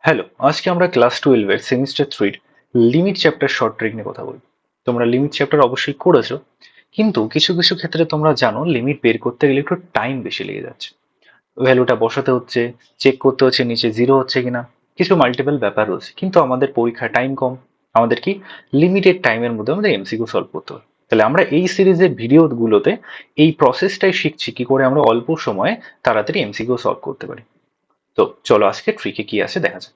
Hello, আজকে আমরা class 12 এর semester 3 limit chapter short trick নিয়ে কথা বলবো। তোমরা লিমিট চ্যাপ্টার অবশ্যই করেছো, কিন্তু কিছু কিছু ক্ষেত্রে তোমরা জানো লিমিট বের করতে গেলে একটু টাইম বেশি লেগে যাচ্ছে। ভ্যালুটা বসাতে হচ্ছে, চেক করতে হচ্ছে নিচে জিরো হচ্ছে কিনা, কিছু মাল্টিপল ব্যাপার রয়েছে। কিন্তু আমাদের পরীক্ষার টাইম কম, আমাদের কি লিমিটেড টাইমের মধ্যে আমাদের এমসিকিউ সলভ করতে হবে। তাহলে আমরা এই সিরিজের ভিডিওগুলোতে এই প্রসেসটাই শিখছি কি করে আমরা অল্প সময়ে তাড়াতাড়ি এমসিকিউ সলভ করতে পারি। তো চলো আজকে ট্রিকে কি আছে দেখা যাক।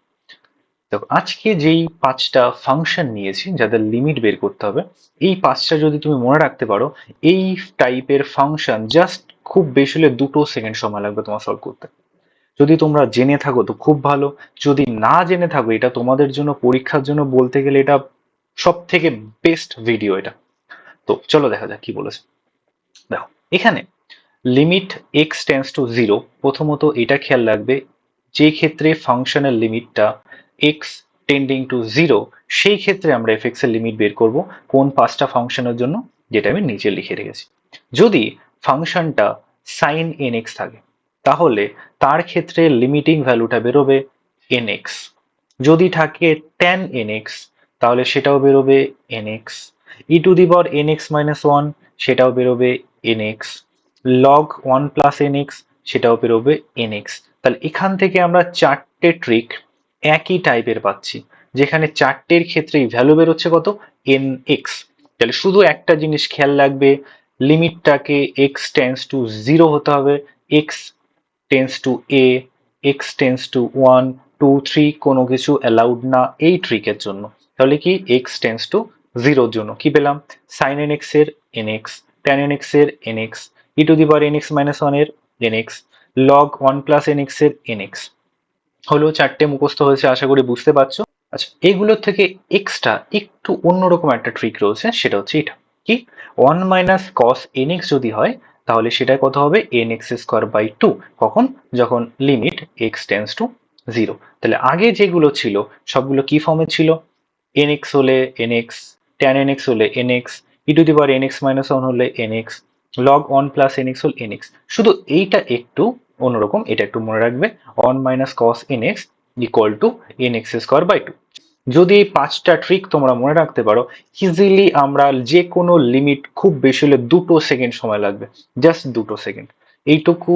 দেখো আজকে যেই পাঁচটা ফাংশন নিয়েছি যাদের লিমিট বের করতে হবে, এই পাঁচটা যদি তুমি মনে রাখতে পারো, এই টাইপের ফাংশন জাস্ট খুব বেশি হলে 2 সেকেন্ড সময় লাগবে তোমার সলভ করতে। যদি তোমরা জেনে থাকো তো খুব ভালো, যদি না জেনে থাকো এটা তোমাদের জন্য পরীক্ষার জন্য বলতে গেলে এটা সব থেকে বেস্ট ভিডিও এটা। তো চলো দেখা যাক কি বলেছে। দেখো এখানে limit x tends to zero, প্রথমত এটা খেয়াল রাখবে যে ক্ষেত্রে ফাংশনের লিমিটটা এক্স টেন্ডিং টু জিরো, সেই ক্ষেত্রে আমরা এফএক্স এর লিমিট বের করব কোন পাঁচটা ফাংশনের জন্য, যেটা আমি নিচে লিখে রেখেছি। যদি ফাংশনটা সাইন এন এক্স থাকে তাহলে তার ক্ষেত্রে লিমিটিং ভ্যালুটা বেরোবে এন এক্স। যদি থাকে ট্যান এন এক্স তাহলে সেটাও বেরোবে N X. E to the power N x minus one সেটাও বেরোবে N X. Log one plus N x সেটাও বেরোবে এন এক্স। তাহলে এখান থেকে আমরা চারটে ট্রিক একই টাইপের পাচ্ছি, যেখানে চারটের ক্ষেত্রেই ভ্যালু বেরোচ্ছে কত, এন এক্স। তাহলে শুধু একটা জিনিস খেয়াল রাখবে, লিমিটটাকে এক্স টেন্স টু জিরো হতে হবে, x tends to A, x tends to one, two, three কোনো কিছু অ্যালাউড না এই ট্রিকের জন্য। তাহলে কি এক্স টেন্স টু জিরোর জন্য কি পেলাম, সাইন এন এক্স এর N X, tan N x এর N X, E to the power N x minus one এর N X, log one plus N x এর এন এক্স। হলো চারটে মুখস্থ হয়েছে, আশা করি বুঝতে পারছো। আচ্ছা এগুলোর থেকে এক্সট্রা একটু অন্যরকম একটা ট্রিক রয়েছে, সেটা হচ্ছে এটা কি, one minus cos N X যদি হয় তাহলে সেটা কত হবে, N X square by two. কখন, যখন limit x tends to zero. তাহলে আগে যেগুলো ছিল সবগুলো কি ফর্মে ছিল, এন এক্স হলে N X, tan N X হলে N X, E to the power N x minus one হলে N X, log one plus N X হল এন এক্স। শুধু এইটা একটু অন্যরকম, এটা একটু মনে রাখবে, one minus cos N X equal to N X square by two. যদি এই পাঁচটা ট্রিক তোমরা মনে রাখতে পারো, ইজিলি আমরা যে কোনো লিমিট খুব বেশি হলে 2 সেকেন্ড সময় লাগবে, জাস্ট 2 সেকেন্ড। এইটুকু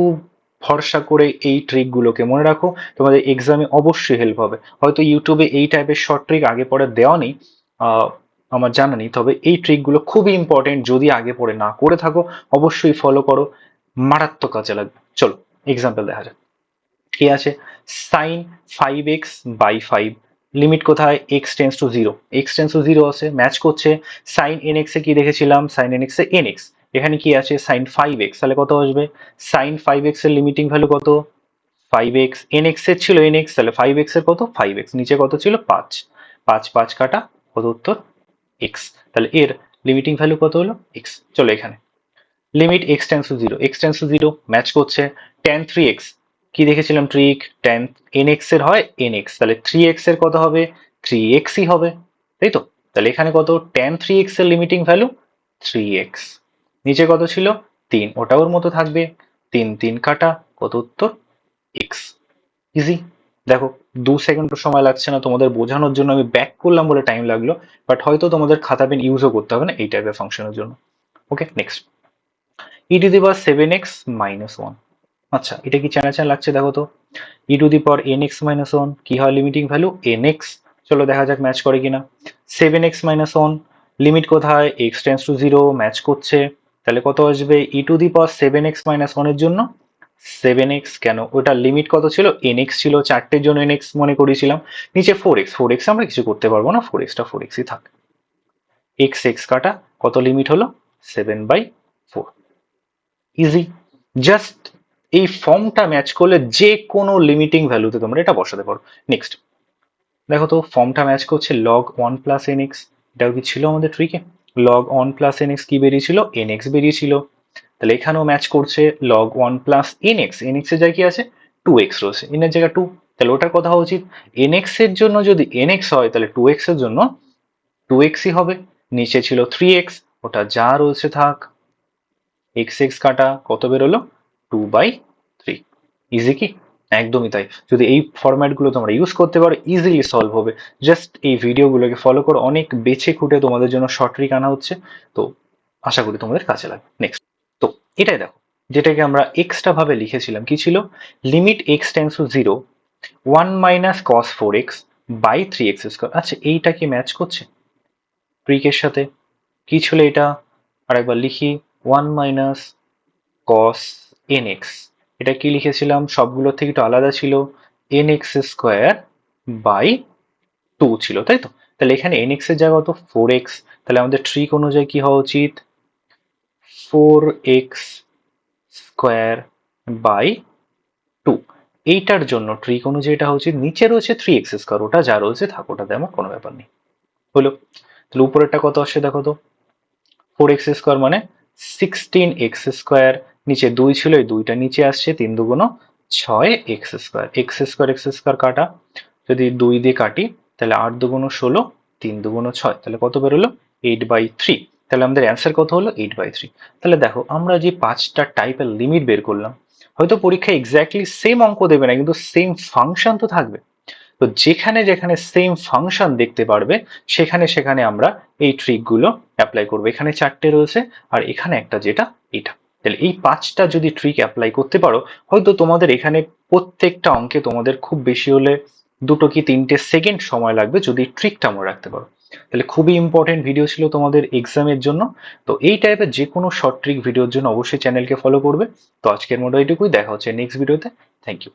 ভরসা করে এই ট্রিক গুলোকে মনে রাখো, তোমাদের এক্সামে অবশ্যই হেল্প হবে। হয়তো ইউটিউবে এই টাইপের শর্ট ট্রিক আগে পরে দেওয়া নেই, আহ, আমার জানা নেই, তবে এই ট্রিক গুলো খুবই ইম্পর্টেন্ট, যদি আগে পরে না করে থাকো অবশ্যই ফলো করো, মারাত্মক কাজে লাগবে। চলো এক্সাম্পল দেখা যাক কি আছে। Sine five x by five, limit কোথায়, x tends to zero, x tends to zero আছে, ম্যাচ করছে। সাইন এন এক্স এ কি দেখেছিলাম, সাইন এন এক্স এ এন এক্স, এখানে কি আছে সাইন ফাইভ এক্স, তাহলে কত আসবে, সাইন ফাইভ এক্স এর লিমিটিং ভ্যালু কত, ফাইভ এক্স, এন এক্স এর ছিল এন এক্স, তাহলে ফাইভ এক্স এর কত ফাইভ এক্স, নিচে কত ছিল পাঁচ, পাঁচ পাঁচ কাটা, কত উত্তর এক্স। তাহলে এর লিমিটিং ভ্যালু কত হলো এক্স। চলো এখানে limit x tends to zero, x tends to zero match করছে। ট্যান থ্রি এক্স, কি দেখেছিলাম ট্রিক, ট্যান এন এক্স এর হয় এন এক্স, তাহলে থ্রি এক্স এর কত হবে, থ্রি এক্সই হবে, তাই তো। তাহলে এখানে কত, ট্যান থ্রি এক্স এর লিমিটিং ভ্যালু থ্রি এক্স, নিচে কত ছিল তিন, ওটা ওর মতো থাকবে, তিন তিন কাটা, কত উত্তর এক্স। ইজি। দেখো 2 সেকেন্ড সময় লাগছে না, তোমাদের বোঝানোর জন্য আমি ব্যাক করলাম বলে টাইম লাগলো, বাট হয়তো তোমাদের খাতা পেন ইউজও করতে হবে না এই টাইপের ফাংশনের জন্য। Okay next, e to the power seven x minus one. আচ্ছা এটা কি চ্যানা চ্যানা লাগছে দেখো তো, e to the power N x minus one কি হয় লিমিটিং ভ্যালু এন এক্স। চলো দেখা যাক ম্যাচ করে কিনা। Seven x minus one, limit কোথায় x tends to zero, match করছে। তাহলে কত আসবে, e to the power seven x minus ওয়ানের জন্য সেভেন এক্স, কেন ওটার লিমিট কত ছিল এন এক্স ছিল, চারটের জন্য এন এক্স মনে করেছিলাম। নিচে ফোর এক্স, ফোর এক্স আমরা কিছু করতে পারবো না, ফোর এক্সটা ফোর এক্সই থাক। এক্স এক্স কাটা, কত লিমিট হলো seven by four. Easy. Just এই ফর্মটা ম্যাচ করলে যে কোনো লিমিটিং ভ্যালুতে তোমরা এটা বসাতে পারো। নেক্সট দেখো তো ফর্মটা ম্যাচ করছে, log one plus N x, এটাও কি ছিল আমাদের ট্রিকে, log one plus N x কি বেরিয়েছিল এন এক্স বেরিয়েছিল। তাহলে এখানেও ম্যাচ করছে, log one plus N x, n x এর জায়গায় কি আছে টু এক্স রয়েছে, এন এর জায়গা টু, তাহলে ওটার কথা হওয়া উচিত এন এক্স এর জন্য যদি এন এক্স হয় তাহলে টু এক্স এর জন্য টু এক্সই হবে। নিচে ছিল থ্রি এক্স, ওটা যা রয়েছে থাক, এক্স এক্স কাটা, কত বেরোলো টু বাই থ্রি। ইজি কি। একদমই তাই। যদি এই ফরম্যাটগুলো তোমরা ইউজ করতে পারো ইজিলি সলভ হবে। জাস্ট এই ভিডিওগুলোকে ফলো করো, অনেক বেছে খুঁটে তোমাদের জন্য শর্ট ট্রিক আনা হচ্ছে। তো আশা করি তোমাদের কাজে লাগবে। নেক্সট, তো এটাই দেখো, যেটাকে আমরা এক্সটা ভাবে লিখেছিলাম কি ছিল, limit x tends to zero 1 - cos 4x by 3x²। আচ্ছা, এইটা কি ম্যাচ করছে ট্রিকের সাথে? কি ছিল এটা, আরেকবার লিখি। 1 - cos nx, এটা কি লিখেছিলাম, সবগুলোর থেকে একটু আলাদা ছিল, nx² বাই 2 ছিল, তাই তো? তাহলে এখানে nx এর জায়গা হতো 4x, তাহলে আমাদের ট্রিক অনুযায়ী কি হওয়া উচিত, 4x² বাই 2। এইটার জন্য ট্রিক অনুযায়ী এটা হচ্ছে, নিচে রয়েছে 3x², ওটা যা রয়েছে থাক, ওটাতে আমার কোনো ব্যাপার নেই। হলো, তাহলে উপরেরটা কত আসছে দেখো তো, 4x² মানে 16x², নিচে 2 ছিল, এই 2টা নিচে আসছে, 3 × 2 = 6x², x² কাটা, যদি 2 দিয়ে কাটি তাহলে 8 × 2 = 16, 3 × 2 = 6, তাহলে কত বেরোলো, 8/3। তাহলে আমাদের অ্যান্সার কত হলো, 8/3। তাহলে দেখো, আমরা যে 5টা টাইপের লিমিট বের করলাম, হয়তো পরীক্ষায় এক্স্যাক্টলি সেম অঙ্ক দেবে না, কিন্তু সেম ফাংশন তো থাকবে। তো যেখানে যেখানে সেম ফাংশন দেখতে পারবে, সেখানে সেখানে আমরা এই ট্রিকগুলো অ্যাপ্লাই করবো। এখানে 4টে রয়েছে, আর এখানে একটা, যেটা এটা। তাহলে এই 5টা যদি ট্রিক অ্যাপ্লাই করতে পারো, হয়তো তোমাদের এখানে প্রত্যেকটা অঙ্কে তোমাদের খুব বেশি হলে 2 কি 3টে সেকেন্ড সময় লাগবে, যদি ট্রিকটা মনে রাখতে পারো। তাহলে খুবই ইম্পর্টেন্ট ভিডিও ছিল তোমাদের এক্সামের জন্য। তো এই টাইপের যে কোনো শর্ট ট্রিক ভিডিওর জন্য অবশ্যই চ্যানেলকে ফলো করবে। তো আজকের মতো এইটুকুই, দেখা হচ্ছে নেক্সট ভিডিওতে। Thank you.